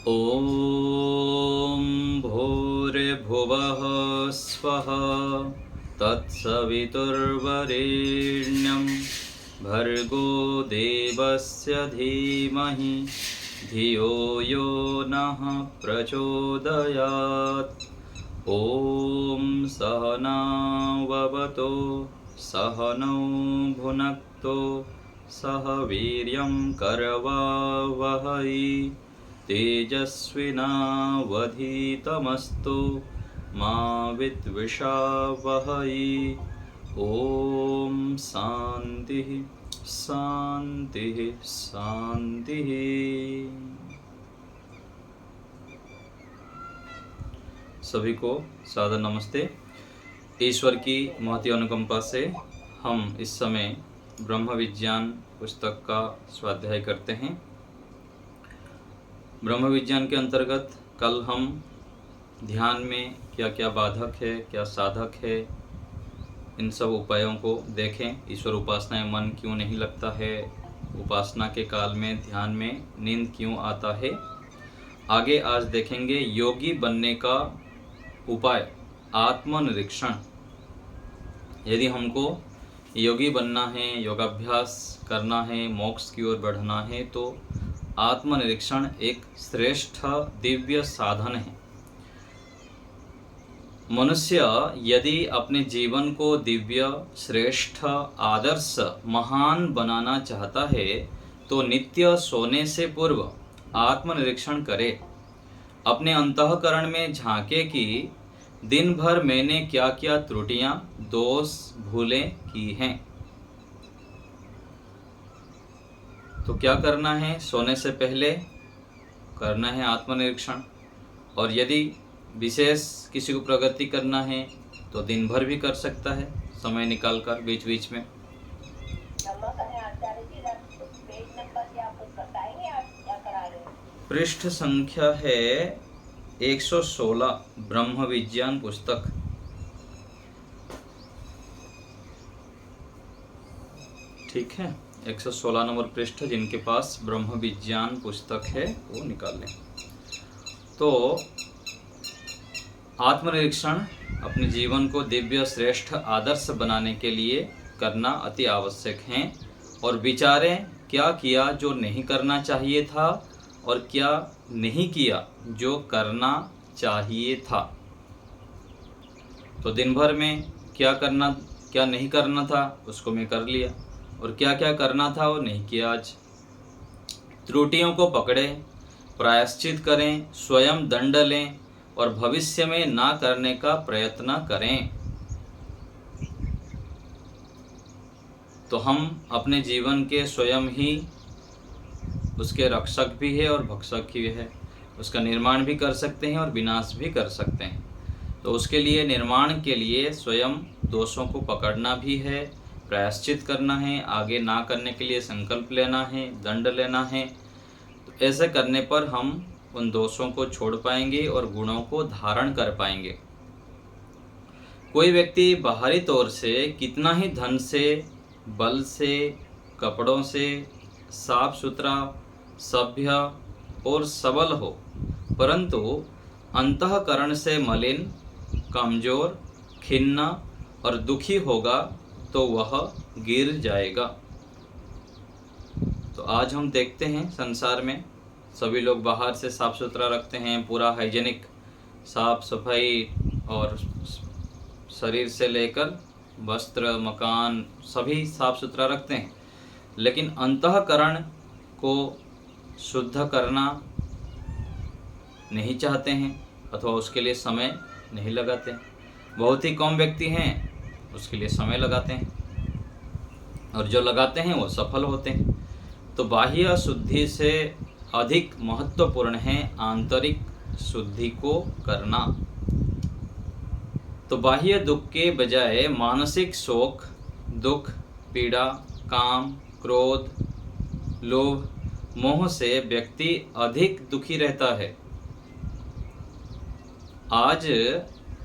ॐ भूर्भुवः स्वः तत्सवितुर्वरेण्यं भर्गो देवस्य धीमहि धियो यो नः प्रचोदयात्। ॐ सहनाववतु सहनौ भुनक्तु सह वीर्यं करवावहै तेजस्विनावधीतमस्तु मा विद्विषावहै। ॐ शान्तिः शान्तिः शान्तिः। सभी को सादर नमस्ते। ईश्वर की महती अनुकंपा से हम इस समय ब्रह्म विज्ञान पुस्तक का स्वाध्याय करते हैं। ब्रह्म विज्ञान के अंतर्गत कल हम ध्यान में क्या क्या बाधक है, क्या साधक है, इन सब उपायों को देखें। ईश्वर उपासना में मन क्यों नहीं लगता है, उपासना के काल में ध्यान में नींद क्यों आता है। आगे आज देखेंगे योगी बनने का उपाय, आत्मनिरीक्षण। यदि हमको योगी बनना है, योगाभ्यास करना है, मोक्ष की ओर बढ़ना है, तो आत्मनिरीक्षण एक श्रेष्ठ दिव्य साधन है। मनुष्य यदि अपने जीवन को दिव्य, श्रेष्ठ, आदर्श, महान बनाना चाहता है तो नित्य सोने से पूर्व आत्मनिरीक्षण करे। अपने अंतःकरण में झांके कि दिन भर मैंने क्या क्या त्रुटियां, दोष, भूलें की हैं। तो क्या करना है? सोने से पहले करना है आत्मनिरीक्षण। और यदि विशेष किसी को प्रगति करना है तो दिन भर भी कर सकता है, समय निकाल कर बीच बीच में। पृष्ठ संख्या है 116, ब्रह्म विज्ञान पुस्तक। ठीक है, 116 नंबर पृष्ठ जिनके पास ब्रह्म विज्ञान पुस्तक है वो निकाल लें। तो आत्मनिरीक्षण अपने जीवन को दिव्य, श्रेष्ठ, आदर्श बनाने के लिए करना अति आवश्यक है। और विचारें क्या किया जो नहीं करना चाहिए था और क्या नहीं किया जो करना चाहिए था। तो दिन भर में क्या करना, क्या नहीं करना था उसको मैं कर लिया, और क्या क्या करना था वो नहीं किया आज। त्रुटियों को पकड़ें, प्रायश्चित करें, स्वयं दंड लें और भविष्य में ना करने का प्रयत्न करें। तो हम अपने जीवन के स्वयं ही उसके रक्षक भी है और भक्षक भी है। उसका निर्माण भी कर सकते हैं और विनाश भी कर सकते हैं। तो उसके लिए, निर्माण के लिए स्वयं दोषों को पकड़ना भी है, प्रायश्चित करना है, आगे ना करने के लिए संकल्प लेना है, दंड लेना है। तो ऐसे करने पर हम उन दोषों को छोड़ पाएंगे और गुणों को धारण कर पाएंगे। कोई व्यक्ति बाहरी तौर से कितना ही धन से, बल से, कपड़ों से साफ सुथरा, सभ्य और सबल हो, परंतु अंतःकरण से मलिन, कमजोर, खिन्न और दुखी होगा तो वह गिर जाएगा। तो आज हम देखते हैं संसार में सभी लोग बाहर से साफ सुथरा रखते हैं, पूरा हाइजेनिक, साफ सफाई, और शरीर से लेकर वस्त्र, मकान सभी साफ सुथरा रखते हैं, लेकिन अंतःकरण को शुद्ध करना नहीं चाहते हैं अथवा उसके लिए समय नहीं लगाते। बहुत ही कम व्यक्ति हैं उसके लिए समय लगाते हैं, और जो लगाते हैं वो सफल होते हैं। तो बाह्य शुद्धि से अधिक महत्वपूर्ण है आंतरिक शुद्धि को करना। तो बाह्य दुख के बजाय मानसिक शोक, दुख, पीड़ा, काम, क्रोध, लोभ, मोह से व्यक्ति अधिक दुखी रहता है। आज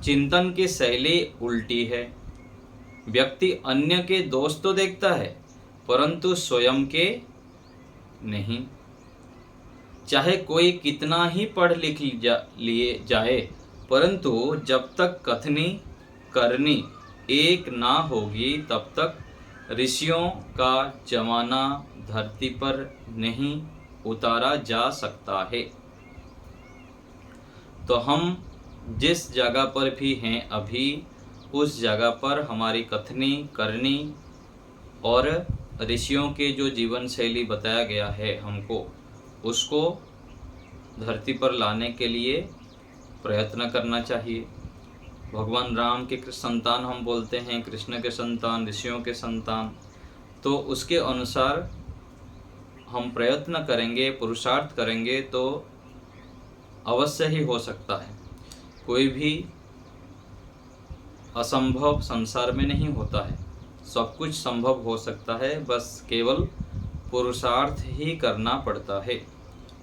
चिंतन की शैली उल्टी है। व्यक्ति अन्य के दोष तो देखता है परंतु स्वयं के नहीं। चाहे कोई कितना ही पढ़ लिख लिए जाए, परंतु जब तक कथनी करनी एक ना होगी तब तक ऋषियों का जमाना धरती पर नहीं उतारा जा सकता है। तो हम जिस जगह पर भी हैं अभी, उस जगह पर हमारी कथनी करनी और ऋषियों के जो जीवन शैली बताया गया है हमको, उसको धरती पर लाने के लिए प्रयत्न करना चाहिए। भगवान राम के संतान हम बोलते हैं, कृष्ण के संतान, ऋषियों के संतान, तो उसके अनुसार हम प्रयत्न करेंगे, पुरुषार्थ करेंगे तो अवश्य ही हो सकता है। कोई भी असंभव संसार में नहीं होता है, सब कुछ संभव हो सकता है, बस केवल पुरुषार्थ ही करना पड़ता है।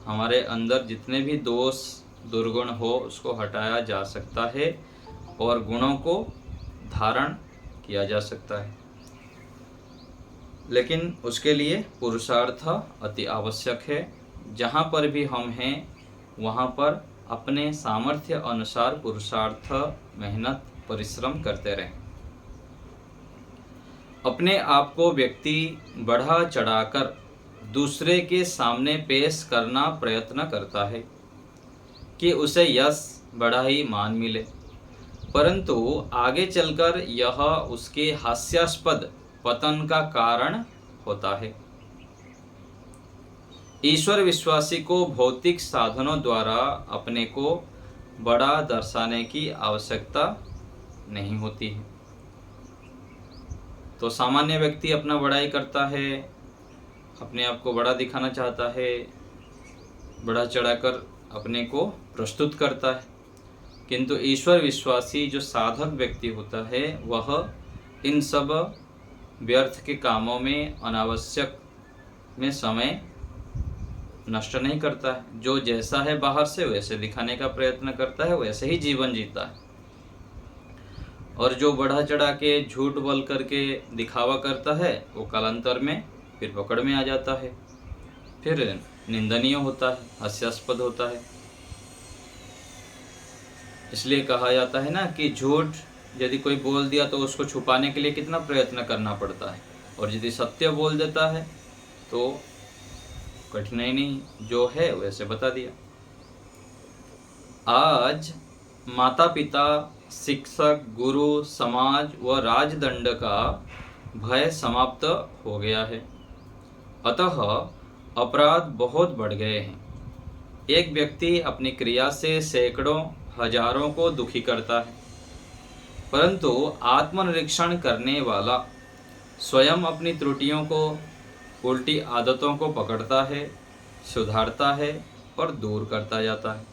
हमारे अंदर जितने भी दोष दुर्गुण हो उसको हटाया जा सकता है और गुणों को धारण किया जा सकता है, लेकिन उसके लिए पुरुषार्थ अति आवश्यक है। जहाँ पर भी हम हैं वहाँ पर अपने सामर्थ्य अनुसार पुरुषार्थ, मेहनत, परिश्रम करते रहें। अपने आप को व्यक्ति बढ़ा चढ़ाकर दूसरे के सामने पेश करना प्रयत्न करता है कि उसे यश, बड़ाई, मान मिले, परंतु आगे चलकर यह उसके हास्यास्पद पतन का कारण होता है। ईश्वर विश्वासी को भौतिक साधनों द्वारा अपने को बड़ा दर्शाने की आवश्यकता नहीं होती है। तो सामान्य व्यक्ति अपना बड़ाई करता है, अपने आप को बड़ा दिखाना चाहता है, बढ़ा चढ़ाकर अपने को प्रस्तुत करता है, किंतु ईश्वर विश्वासी जो साधक व्यक्ति होता है वह इन सब व्यर्थ के कामों में, अनावश्यक में समय नष्ट नहीं करता है। जो जैसा है बाहर से वैसे दिखाने का प्रयत्न करता है, वैसे ही जीवन जीता है। और जो बढ़ा चढ़ा के झूठ बोल करके दिखावा करता है वो कालांतर में फिर पकड़ में आ जाता है, फिर निंदनीय होता है, हास्यास्पद होता है। इसलिए कहा जाता है ना कि झूठ यदि कोई बोल दिया तो उसको छुपाने के लिए कितना प्रयत्न करना पड़ता है, और यदि सत्य बोल देता है तो कठिनाई नहीं, जो है वैसे बता दिया। आज माता पिता, शिक्षक, गुरु, समाज व राजदंड का भय समाप्त हो गया है, अतः अपराध बहुत बढ़ गए हैं। एक व्यक्ति अपनी क्रिया से सैकड़ों, हजारों को दुखी करता है, परंतु आत्मनिरीक्षण करने वाला स्वयं अपनी त्रुटियों को, उल्टी आदतों को पकड़ता है, सुधारता है और दूर करता जाता है।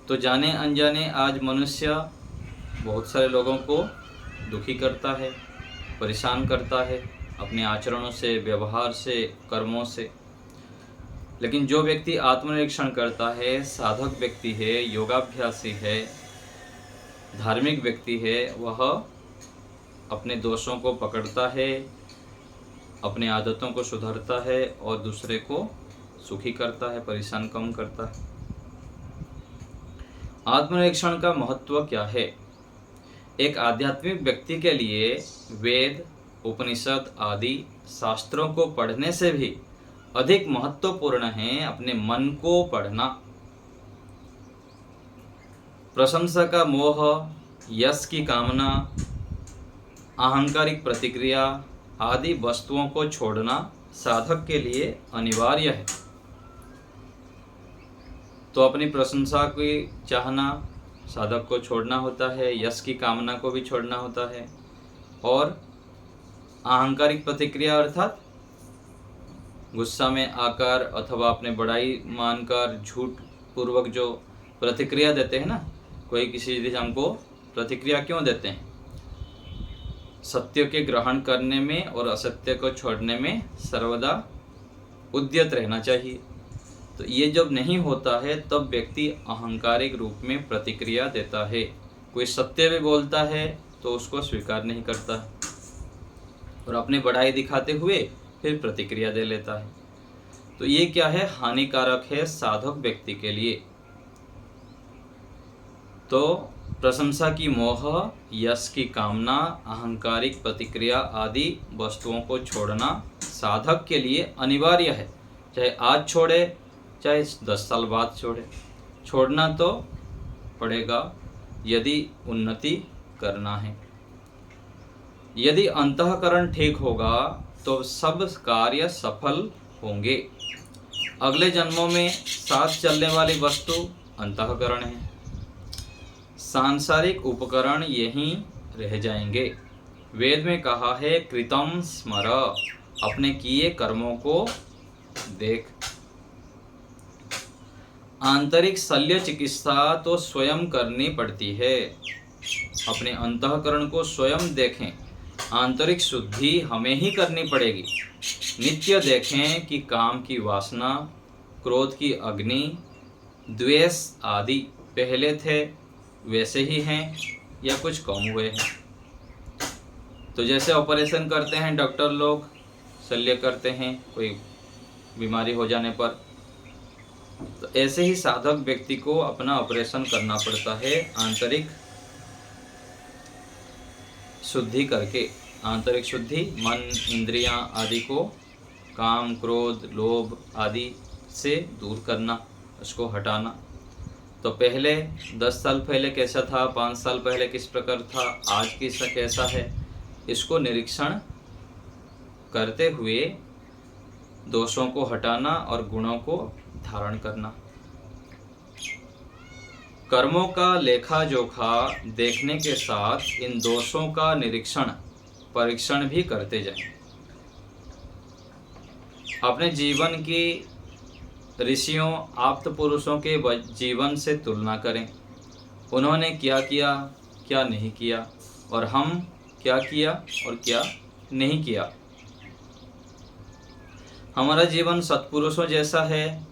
तो जाने अनजाने आज मनुष्य बहुत सारे लोगों को दुखी करता है, परेशान करता है अपने आचरणों से, व्यवहार से, कर्मों से। लेकिन जो व्यक्ति आत्मनिरीक्षण करता है, साधक व्यक्ति है, योगाभ्यासी है, धार्मिक व्यक्ति है, वह अपने दोषों को पकड़ता है, अपनी आदतों को सुधारता है और दूसरे को सुखी करता है, परेशान कम करता है। आत्मनिरीक्षण का महत्व क्या है? एक आध्यात्मिक व्यक्ति के लिए वेद, उपनिषद आदि शास्त्रों को पढ़ने से भी अधिक महत्वपूर्ण है अपने मन को पढ़ना। प्रशंसा का मोह, यश की कामना, अहंकारिक प्रतिक्रिया आदि वस्तुओं को छोड़ना साधक के लिए अनिवार्य है। तो अपनी प्रशंसा की चाहना साधक को छोड़ना होता है, यश की कामना को भी छोड़ना होता है, और अहंकारिक प्रतिक्रिया अर्थात गुस्सा में आकर अथवा अपने बड़ाई मानकर झूठ पूर्वक जो प्रतिक्रिया देते हैं ना, कोई किसी चीज़ हमको प्रतिक्रिया क्यों देते हैं? सत्य के ग्रहण करने में और असत्य को छोड़ने में सर्वदा उद्यत रहना चाहिए। तो ये जब नहीं होता है तब व्यक्ति अहंकारिक रूप में प्रतिक्रिया देता है। कोई सत्य भी बोलता है तो उसको स्वीकार नहीं करता और अपनी बढ़ाई दिखाते हुए फिर प्रतिक्रिया दे लेता है। तो ये क्या है, हानिकारक है साधक व्यक्ति के लिए। तो प्रशंसा की मोह, यश की कामना, अहंकारिक प्रतिक्रिया आदि वस्तुओं को छोड़ना साधक के लिए अनिवार्य है। चाहे आज छोड़े, चाहे 10 साल बाद छोड़े, छोड़ना तो पड़ेगा यदि उन्नति करना है। यदि अंतःकरण ठीक होगा तो सब कार्य सफल होंगे। अगले जन्मों में साथ चलने वाली वस्तु अंतःकरण है, सांसारिक उपकरण यहीं रह जाएंगे। वेद में कहा है, कृतम स्मर, अपने किए कर्मों को देख। आंतरिक शल्य चिकित्सा तो स्वयं करनी पड़ती है। अपने अंतःकरण को स्वयं देखें। आंतरिक शुद्धि हमें ही करनी पड़ेगी। नित्य देखें कि काम की वासना, क्रोध की अग्नि, द्वेष आदि पहले थे वैसे ही हैं या कुछ कम हुए हैं। तो जैसे ऑपरेशन करते हैं डॉक्टर लोग, शल्य करते हैं कोई बीमारी हो जाने पर, तो ऐसे ही साधक व्यक्ति को अपना ऑपरेशन करना पड़ता है आंतरिक शुद्धि करके। आंतरिक शुद्धि मन, इंद्रियां आदि को काम, क्रोध, लोभ आदि से दूर करना, उसको हटाना। तो पहले 10 साल पहले कैसा था, 5 साल पहले किस प्रकार था, आज कैसा है, इसको निरीक्षण करते हुए दोषों को हटाना और गुणों को धारण करना। कर्मों का लेखा जोखा देखने के साथ इन दोषों का निरीक्षण, परीक्षण भी करते जाएं। अपने जीवन की ऋषियों, आप्त पुरुषों के जीवन से तुलना करें। उन्होंने क्या किया, क्या नहीं किया, और हम क्या किया और क्या नहीं किया। हमारा जीवन सत्पुरुषों जैसा है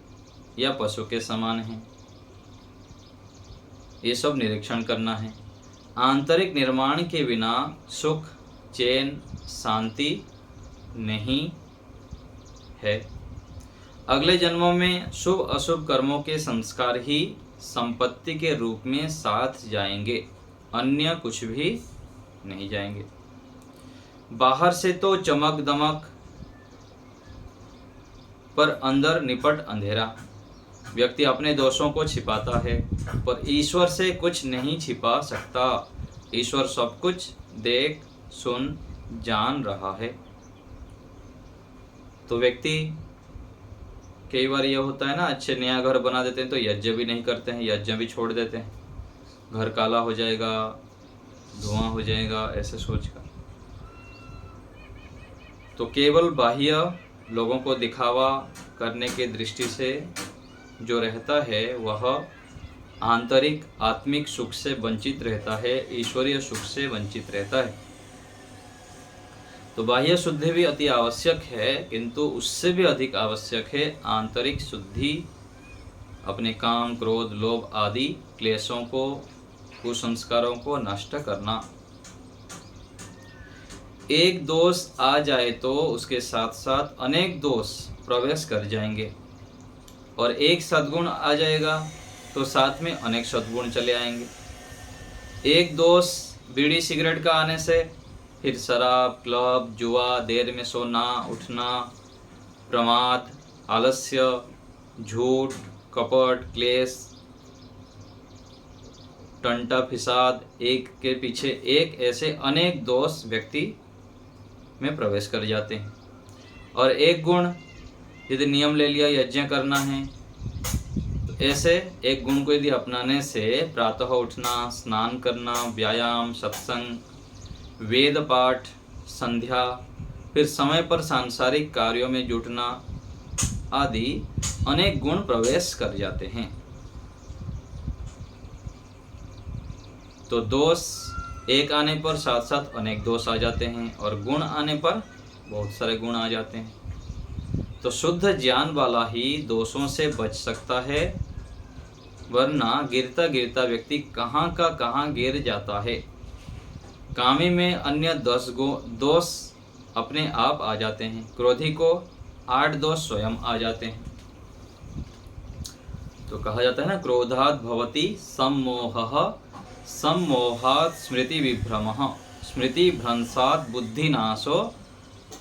या पशु के समान है, ये सब निरीक्षण करना है। आंतरिक निर्माण के बिना सुख, चैन, शांति नहीं है। अगले जन्मों में शुभ अशुभ कर्मों के संस्कार ही संपत्ति के रूप में साथ जाएंगे, अन्य कुछ भी नहीं जाएंगे। बाहर से तो चमक दमक, पर अंदर निपट अंधेरा। व्यक्ति अपने दोषों को छिपाता है, पर ईश्वर से कुछ नहीं छिपा सकता। ईश्वर सब कुछ देख, सुन, जान रहा है। तो व्यक्ति, कई बार यह होता है ना, अच्छे नया घर बना देते हैं तो यज्ञ भी नहीं करते हैं, यज्ञ भी छोड़ देते हैं। घर काला हो जाएगा, धुआं हो जाएगा, ऐसे सोचकर। तो केवल बाह्य लोगों को दिखावा करने की दृष्टि से जो रहता है वह आंतरिक आत्मिक सुख से वंचित रहता है, ईश्वरीय सुख से वंचित रहता है। तो बाह्य शुद्धि भी अति आवश्यक है, किंतु उससे भी अधिक आवश्यक है आंतरिक शुद्धि। अपने काम, क्रोध, लोभ आदि क्लेशों को, कुसंस्कारों को नष्ट करना। एक दोष आ जाए तो उसके साथ साथ अनेक दोष प्रवेश कर जाएंगे, और एक सद्गुण आ जाएगा तो साथ में अनेक सद्गुण चले आएंगे। एक दोष बीड़ी सिगरेट का आने से फिर शराब, क्लब, जुआ, देर में सोना उठना, प्रमाद, आलस्य, झूठ, कपट, क्लेश, टंटा फिसाद, एक के पीछे एक ऐसे अनेक दोष व्यक्ति में प्रवेश कर जाते हैं। और एक गुण, यदि नियम ले लिया यज्ञ करना है, तो ऐसे एक गुण को यदि अपनाने से प्रातः उठना, स्नान करना, व्यायाम, सत्संग, वेद पाठ, संध्या, फिर समय पर सांसारिक कार्यों में जुटना आदि अनेक गुण प्रवेश कर जाते हैं। तो दोष एक आने पर साथ साथ अनेक दोष आ जाते हैं, और गुण आने पर बहुत सारे गुण आ जाते हैं। तो शुद्ध ज्ञान वाला ही दोषों से बच सकता है, वरना गिरता गिरता व्यक्ति कहाँ का कहाँ गिर जाता है। कामी में अन्य दोष अपने आप आ जाते हैं। क्रोधी को 8 दोष स्वयं आ जाते हैं। तो कहा जाता है ना, क्रोधात् भवति सम्मोहः, सम्मोहात् स्मृति विभ्रमः, स्मृति भ्रंशात् बुद्धिनाशो,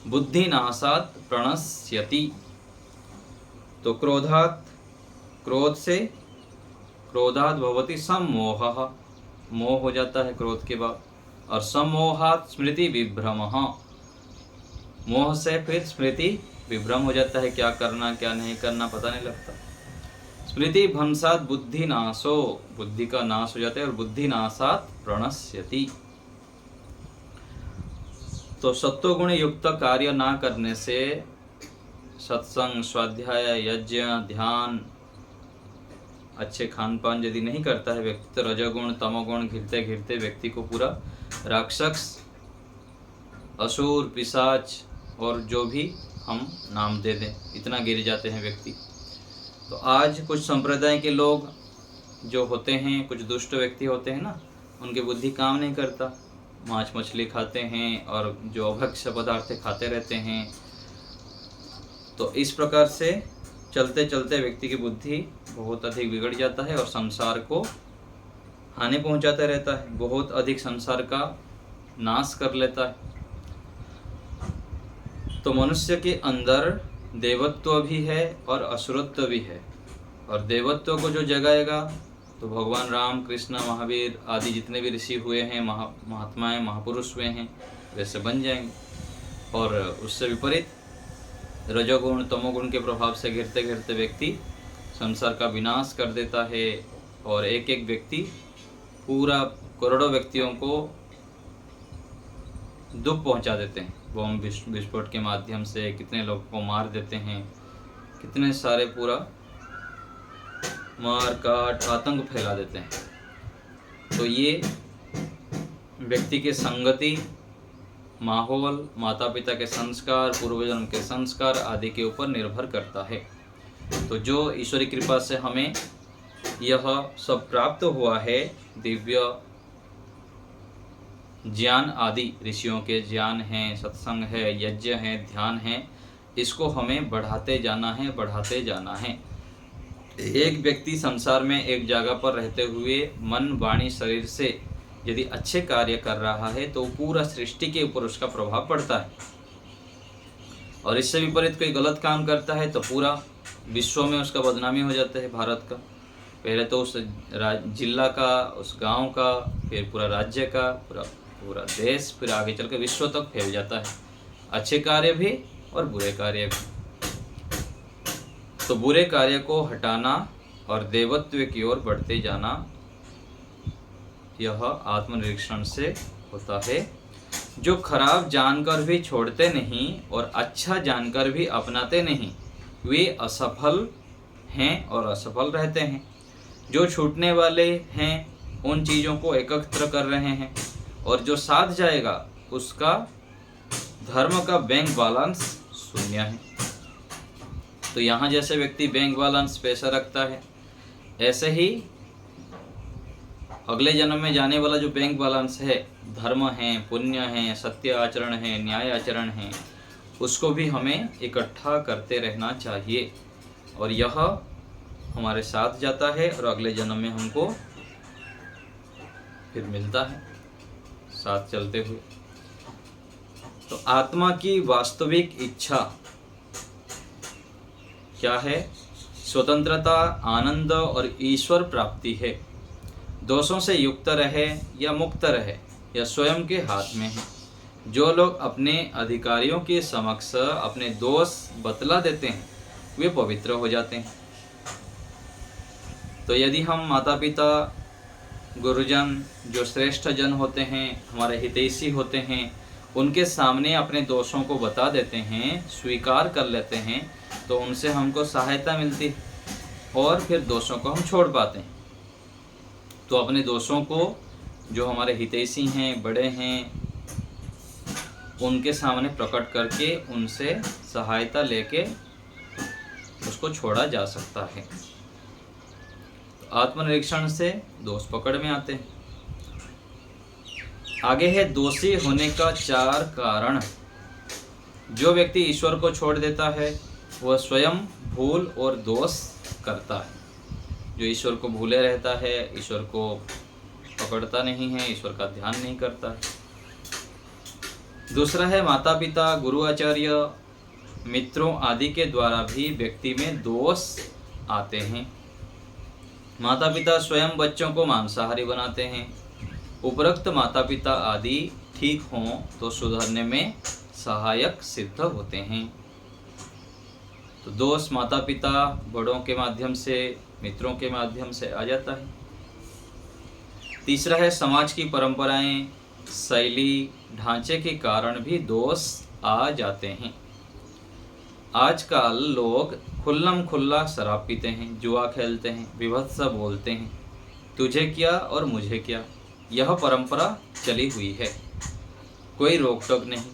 बुद्धिनाशात् प्रणश्यति। तो क्रोधात्, क्रोध से, क्रोधात् भवति सम्मोहः, मोह हो जाता है क्रोध के बाद, और सम्मोहात् स्मृति विभ्रमः, मोह से फिर स्मृति विभ्रम हो जाता है, क्या करना क्या नहीं करना पता नहीं लगता। स्मृति भ्रंशात् बुद्धि नाशो, बुद्धि का नाश हो जाता है, और बुद्धि नाशात् प्रणश्यति। तो सत्वगुण युक्त कार्य ना करने से, सत्संग, स्वाध्याय, यज्ञ, ध्यान, अच्छे खान पान यदि नहीं करता है व्यक्ति, तो रजोगुण तमोगुण घिरते घिरते व्यक्ति को पूरा राक्षस, असुर, पिशाच और जो भी हम नाम दे दें, इतना गिर जाते हैं व्यक्ति। तो आज कुछ संप्रदाय के लोग जो होते हैं, कुछ दुष्ट व्यक्ति होते हैं ना, उनकी बुद्धि काम नहीं करता, मांस मछली खाते हैं और जो अभक्ष्य पदार्थ खाते रहते हैं। तो इस प्रकार से चलते चलते व्यक्ति की बुद्धि बहुत अधिक बिगड़ जाता है और संसार को हानि पहुंचाता रहता है, बहुत अधिक संसार का नाश कर लेता है। तो मनुष्य के अंदर देवत्व भी है और असुरत्व भी है, और देवत्व को जो जगाएगा तो भगवान राम, कृष्ण, महावीर आदि जितने भी ऋषि हुए हैं, महात्माएं, महापुरुष हुए हैं, वैसे बन जाएंगे। और उससे विपरीत रजोगुण तमोगुण के प्रभाव से घिरते घिरते व्यक्ति संसार का विनाश कर देता है, और एक एक व्यक्ति पूरा करोड़ों व्यक्तियों को दुख पहुंचा देते हैं। बम विस्फोट के माध्यम से कितने लोगों को मार देते हैं, कितने सारे पूरा मार काट आतंक फैला देते हैं। तो ये व्यक्ति के संगति, माहौल, माता पिता के संस्कार, पूर्वजन्म के संस्कार आदि के ऊपर निर्भर करता है। तो जो ईश्वरी कृपा से हमें यह सब प्राप्त हुआ है, दिव्य ज्ञान आदि, ऋषियों के ज्ञान हैं, सत्संग है, यज्ञ है, ध्यान है, इसको हमें बढ़ाते जाना है, बढ़ाते जाना है। एक व्यक्ति संसार में एक जगह पर रहते हुए मन, वाणी, शरीर से यदि अच्छे कार्य कर रहा है तो पूरा सृष्टि के ऊपर उसका प्रभाव पड़ता है, और इससे विपरीत कोई गलत काम करता है तो पूरा विश्व में उसका बदनामी हो जाता है। भारत का पहले तो उस जिला का, उस गांव का, फिर पूरा राज्य का, पूरा देश, फिर आगे चलकर विश्व तक फैल जाता है, अच्छे कार्य भी और बुरे कार्य भी। तो बुरे कार्य को हटाना और देवत्व की ओर बढ़ते जाना, यह आत्मनिरीक्षण से होता है। जो खराब जानकर भी छोड़ते नहीं और अच्छा जानकर भी अपनाते नहीं, वे असफल हैं और असफल रहते हैं। जो छूटने वाले हैं उन चीज़ों को एकत्र कर रहे हैं, और जो साथ जाएगा उसका धर्म का बैंक बैलेंस शून्य है। तो यहाँ जैसे व्यक्ति बैंक बैलेंस पैसा रखता है, ऐसे ही अगले जन्म में जाने वाला जो बैंक बैलेंस है, धर्म है, पुण्य है, सत्य आचरण है, न्याय आचरण है, उसको भी हमें इकट्ठा करते रहना चाहिए, और यह हमारे साथ जाता है और अगले जन्म में हमको फिर मिलता है साथ चलते हुए। तो आत्मा की वास्तविक इच्छा क्या है? स्वतंत्रता, आनंद और ईश्वर प्राप्ति है। दोषों से युक्त रहे या मुक्त रहे, यह स्वयं के हाथ में है। जो लोग अपने अधिकारियों के समक्ष अपने दोष बतला देते हैं, वे पवित्र हो जाते हैं। तो यदि हम माता पिता, गुरुजन, जो श्रेष्ठ जन होते हैं, हमारे हितैषी होते हैं, उनके सामने अपने दोषों को बता देते हैं, स्वीकार कर लेते हैं, तो उनसे हमको सहायता मिलती है और फिर दोषों को हम छोड़ पाते हैं। तो अपने दोषों को, जो हमारे हितैषी हैं, बड़े हैं, उनके सामने प्रकट करके उनसे सहायता लेके उसको छोड़ा जा सकता है। तो आत्मनिरीक्षण से दोष पकड़ में आते हैं। आगे है दोषी होने का 4 कारण। जो व्यक्ति ईश्वर को छोड़ देता है वह स्वयं भूल और दोष करता है। जो ईश्वर को भूले रहता है, ईश्वर को पकड़ता नहीं है, ईश्वर का ध्यान नहीं करता है। दूसरा है माता पिता, गुरु आचार्य, मित्रों आदि के द्वारा भी व्यक्ति में दोष आते हैं। माता पिता स्वयं बच्चों को मांसाहारी बनाते हैं। उपरोक्त माता पिता आदि ठीक हों तो सुधरने में सहायक सिद्ध होते हैं। तो दोष माता पिता, बड़ों के माध्यम से, मित्रों के माध्यम से आ जाता है। तीसरा है समाज की परंपराएं, शैली, ढांचे के कारण भी दोष आ जाते हैं। आजकल लोग खुल्लम खुल्ला शराब पीते हैं, जुआ खेलते हैं, विभत्स बोलते हैं, तुझे क्या और मुझे क्या, यह परंपरा चली हुई है, कोई रोक टोक नहीं।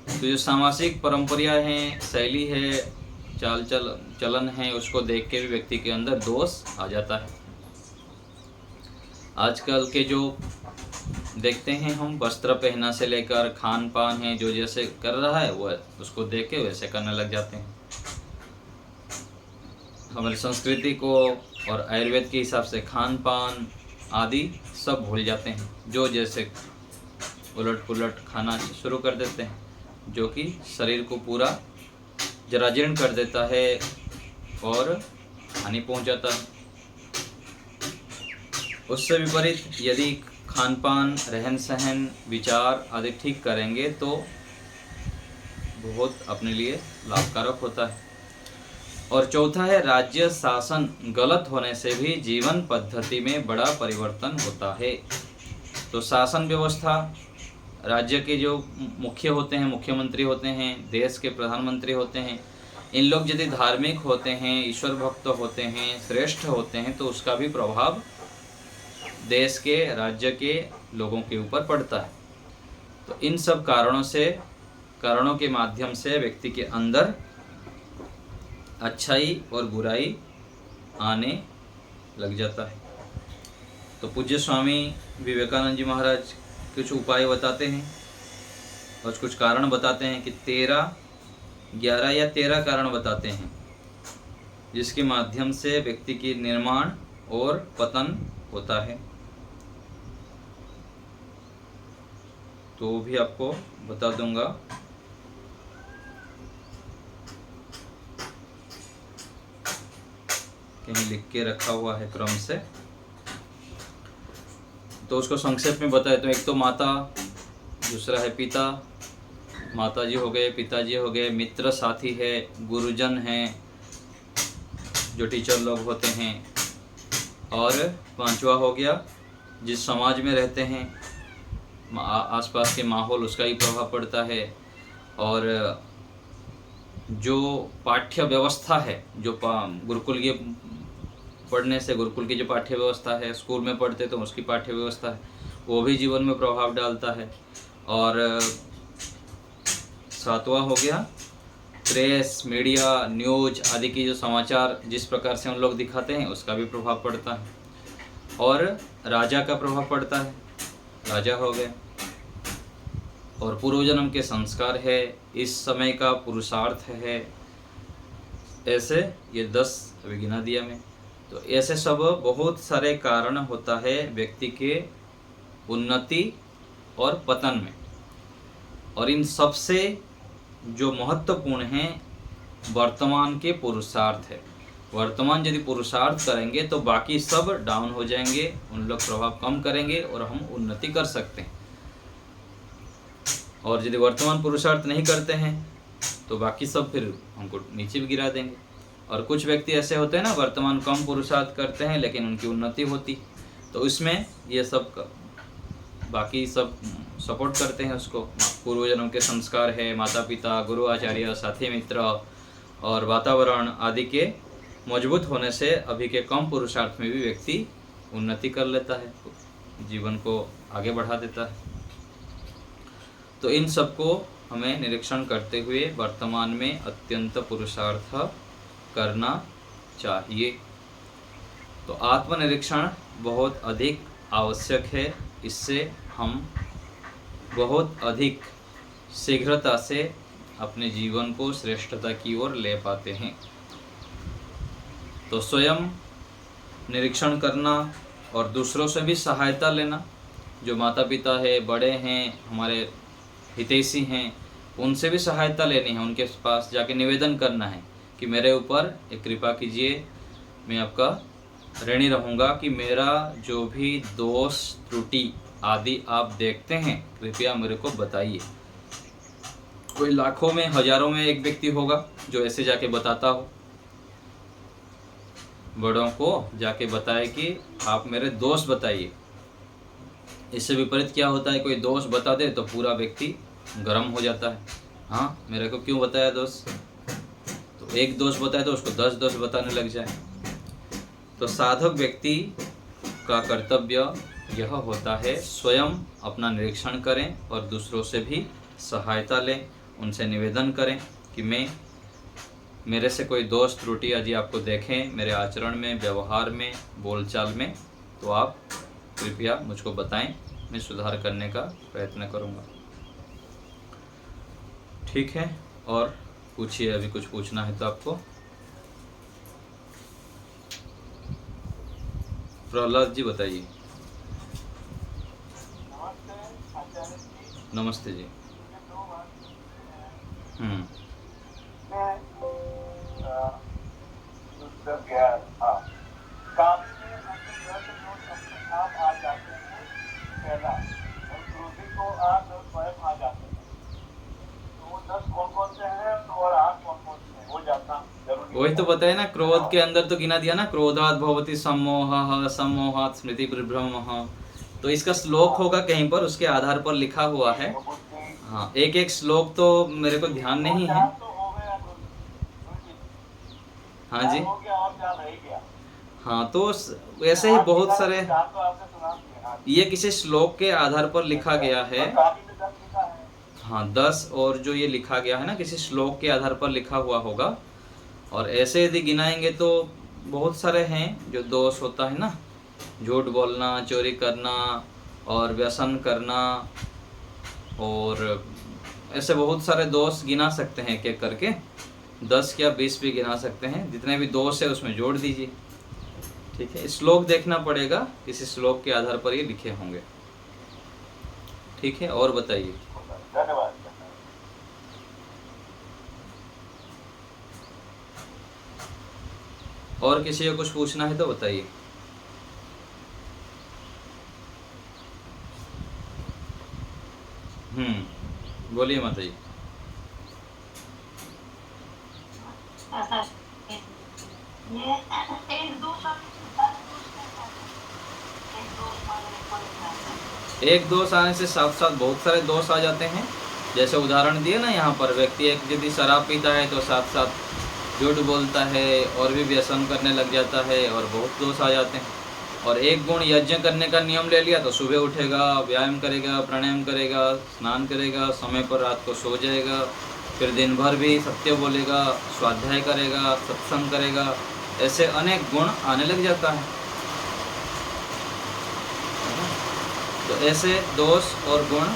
तो जो सामाजिक परंपराएं हैं, शैली है, चलन है, उसको देख के भी व्यक्ति के अंदर दोष आ जाता है। आजकल के जो देखते हैं हम, वस्त्र पहनना से लेकर खान पान है, जो जैसे कर रहा है वह उसको देख के वैसे करने लग जाते हैं। हमारी संस्कृति को और आयुर्वेद के हिसाब से खान पान आदि सब भूल जाते हैं, जो जैसे उलट पुलट खाना शुरू कर देते हैं, जो कि शरीर को पूरा जराजीर्ण कर देता है और हानि पहुंचाता है। उससे विपरीत यदि खान पान, रहन सहन, विचार आदि ठीक करेंगे तो बहुत अपने लिए लाभकारक होता है। और चौथा है राज्य शासन गलत होने से भी जीवन पद्धति में बड़ा परिवर्तन होता है। तो शासन व्यवस्था, राज्य के जो मुख्य होते हैं, मुख्यमंत्री होते हैं, देश के प्रधानमंत्री होते हैं, इन लोग यदि धार्मिक होते हैं, ईश्वर भक्त होते हैं, श्रेष्ठ होते हैं, तो उसका भी प्रभाव देश के, राज्य के लोगों के ऊपर पड़ता है। तो इन सब कारणों के माध्यम से व्यक्ति के अंदर अच्छाई और बुराई आने लग जाता है। तो पूज्य स्वामी विवेकानंद जी महाराज कुछ उपाय बताते हैं और कुछ कारण बताते हैं कि 11 या 13 कारण बताते हैं, जिसके माध्यम से व्यक्ति की निर्माण और पतन होता है। तो वो भी आपको बता दूंगा। कहीं लिख के रखा हुआ है क्रम से, तो उसको संक्षेप में बताए तो एक तो माता, दूसरा है पिता, माताजी हो गए, पिताजी हो गए, मित्र साथी है, गुरुजन हैं, जो टीचर लोग होते हैं, और पांचवा हो गया जिस समाज में रहते हैं, आसपास के माहौल, उसका ही प्रभाव पड़ता है। और जो पाठ्य व्यवस्था है, जो गुरुकुल के पढ़ने से, गुरुकुल की जो पाठ्य व्यवस्था है, स्कूल में पढ़ते तो उसकी पाठ्य व्यवस्था है, वो भी जीवन में प्रभाव डालता है। और सातवां हो गया प्रेस, मीडिया, न्यूज आदि की जो समाचार जिस प्रकार से उन लोग दिखाते हैं, उसका भी प्रभाव पड़ता है। और राजा का प्रभाव पड़ता है, राजा हो गए। और पूर्व जन्म के संस्कार है, इस समय का पुरुषार्थ है, ऐसे ये 10 अभी गिना दिया मैं। तो ऐसे सब बहुत सारे कारण होता है व्यक्ति के उन्नति और पतन में। और इन सबसे जो महत्वपूर्ण है वर्तमान के पुरुषार्थ है। वर्तमान यदि पुरुषार्थ करेंगे तो बाकी सब डाउन हो जाएंगे, उन लोग प्रभाव कम करेंगे और हम उन्नति कर सकते हैं। और यदि वर्तमान पुरुषार्थ नहीं करते हैं तो बाकी सब फिर हमको नीचे भी गिरा देंगे। और कुछ व्यक्ति ऐसे होते हैं ना, वर्तमान कम पुरुषार्थ करते हैं लेकिन उनकी उन्नति होती, तो इसमें ये सब बाकी सब सपोर्ट करते हैं उसको। पूर्व जन्म के संस्कार है, माता पिता, गुरु आचार्य, साथी मित्र और वातावरण आदि के मजबूत होने से अभी के कम पुरुषार्थ में भी व्यक्ति उन्नति कर लेता है, जीवन को आगे बढ़ा देता है। तो इन सबको हमें निरीक्षण करते हुए वर्तमान में अत्यंत पुरुषार्थ करना चाहिए। तो आत्मनिरीक्षण बहुत अधिक आवश्यक है। इससे हम बहुत अधिक शीघ्रता से अपने जीवन को श्रेष्ठता की ओर ले पाते हैं। तो स्वयं निरीक्षण करना और दूसरों से भी सहायता लेना, जो माता पिता है, बड़े हैं, हमारे हितैषी हैं, उनसे भी सहायता लेनी है। उनके पास जाके निवेदन करना है कि मेरे ऊपर एक कृपा कीजिए, मैं आपका ऋणी रहूँगा कि मेरा जो भी दोष त्रुटि आदि आप देखते हैं कृपया मेरे को बताइए। कोई लाखों में हजारों में एक व्यक्ति होगा जो ऐसे जाके बताता हो, बड़ों को जाके बताए कि आप मेरे दोष बताइए। इससे विपरीत क्या होता है, कोई दोष बता दे तो पूरा व्यक्ति गर्म हो जाता है। हाँ, मेरे को क्यों बताया दोष? तो एक दोष बताए तो उसको 10 दोष बताने लग जाए। तो साधक व्यक्ति का कर्तव्य यह होता है स्वयं अपना निरीक्षण करें और दूसरों से भी सहायता लें, उनसे निवेदन करें कि मेरे से कोई दोष त्रुटि यदि आपको देखें मेरे आचरण में, व्यवहार में, बोलचाल में, तो आप कृपया मुझको बताएं, मैं सुधार करने का प्रयत्न करूंगा। ठीक है, और पूछिए, अभी कुछ पूछना है तो आपको। प्रहलाद जी बताइए। नमस्ते जी। वही तो बताया ना, क्रोध के अंदर तो गिना दिया ना, क्रोधात् भवति सम्मोहः, सम्मोहात् स्मृति विभ्रमः। तो इसका श्लोक होगा कहीं पर, उसके आधार पर लिखा हुआ है। हाँ, एक एक श्लोक तो मेरे को ध्यान नहीं है। हाँ जी, हाँ, तो वैसे ही बहुत सारे, ये किसी श्लोक के आधार पर लिखा गया है। हाँ, 10 और जो ये लिखा गया है ना, किसी श्लोक के आधार पर लिखा हुआ होगा। और ऐसे यदि गिनाएंगे तो बहुत सारे हैं जो दोष होता है ना, झूठ बोलना, चोरी करना और व्यसन करना, और ऐसे बहुत सारे दोष गिना सकते हैं एक एक करके, 10 या 20 भी गिना सकते हैं। जितने भी दोष है उसमें जोड़ दीजिए। ठीक है, श्लोक देखना पड़ेगा, किसी श्लोक के आधार पर ये लिखे होंगे। ठीक है, और बताइए। धन्यवाद। और किसी को कुछ पूछना है तो बताइए। बोलिए माता जी। एक दोष आने से साथ साथ बहुत सारे दोष आ जाते हैं। जैसे उदाहरण दिए ना यहाँ पर, व्यक्ति एक यदि शराब पीता है तो साथ साथ झूठ बोलता है और भी व्यसन करने लग जाता है और बहुत दोष आ जाते हैं। और एक गुण यज्ञ करने का नियम ले लिया तो सुबह उठेगा, व्यायाम करेगा, प्राणायाम करेगा, स्नान करेगा, समय पर रात को सो जाएगा, फिर दिन भर भी सत्य बोलेगा, स्वाध्याय करेगा, सत्संग करेगा, ऐसे अनेक गुण आने लग जाता है। तो ऐसे दोष और गुण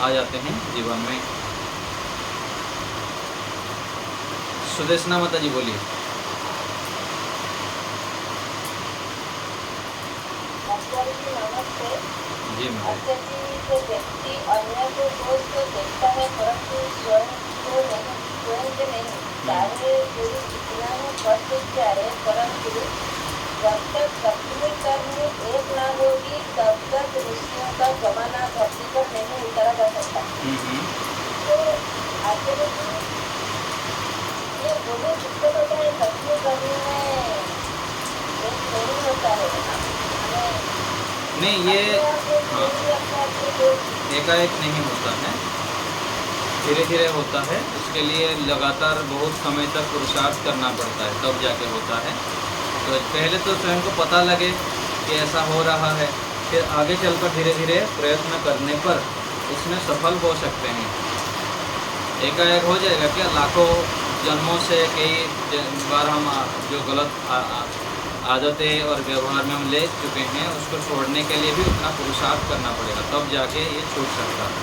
आ जाते हैं जीवन में। सुदेशना माता जी बोलिए। जी माता जी। जो व्यक्ति अन्य को दोष तो देखता है परंतु स्वयं को नहीं, स्वयं से नहीं, चाहे कोई कितना ही कष्ट उच्चारे परंतु जब तक सप्तमी कर्म एक ना होगी तब तक ऋषियों का जमाना धरती पर नहीं उतारा जा सकता। तो आगे ये दोनों दिक्कत होता है, सप्तमी कर्म में एक नहीं होता है। नहीं, ये एकाएक नहीं होता है, धीरे धीरे होता है। उसके लिए लगातार बहुत समय तक पुरुषार्थ करना पड़ता है, तब जाके होता है। तो पहले तो स्वयं को पता लगे कि ऐसा हो रहा है, फिर आगे चलकर धीरे धीरे प्रयत्न करने पर उसमें सफल हो सकते हैं। एकाएक हो जाएगा क्या? लाखों जन्मों से कई बार हम जो गलत आदतें और व्यवहार में हम ले चुके हैं, उसको छोड़ने के लिए भी उतना पुरुषार्थ करना पड़ेगा, तब जाके ये छूट सकता है।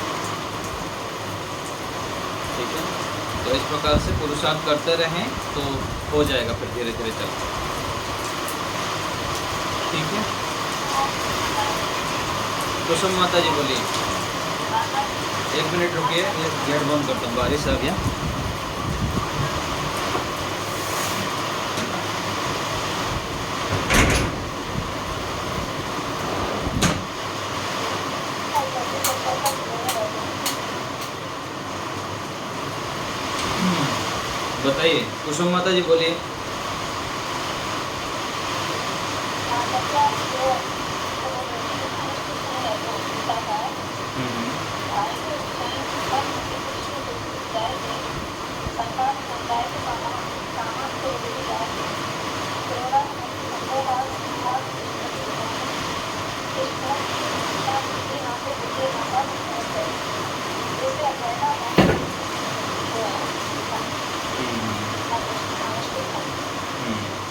ठीक है, तो इस प्रकार से पुरुषार्थ करते रहें तो हो जाएगा फिर धीरे धीरे चल। ठीक है, कुसुम माता जी बोलिए। 1 मिनट रुकिए, ये गेट बंद करता हूँ, बारिश आ गया। बताइए कुसुम माता जी बोलिए।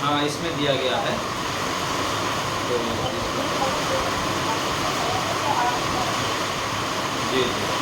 हाँ, इसमें दिया गया है तो जी जी।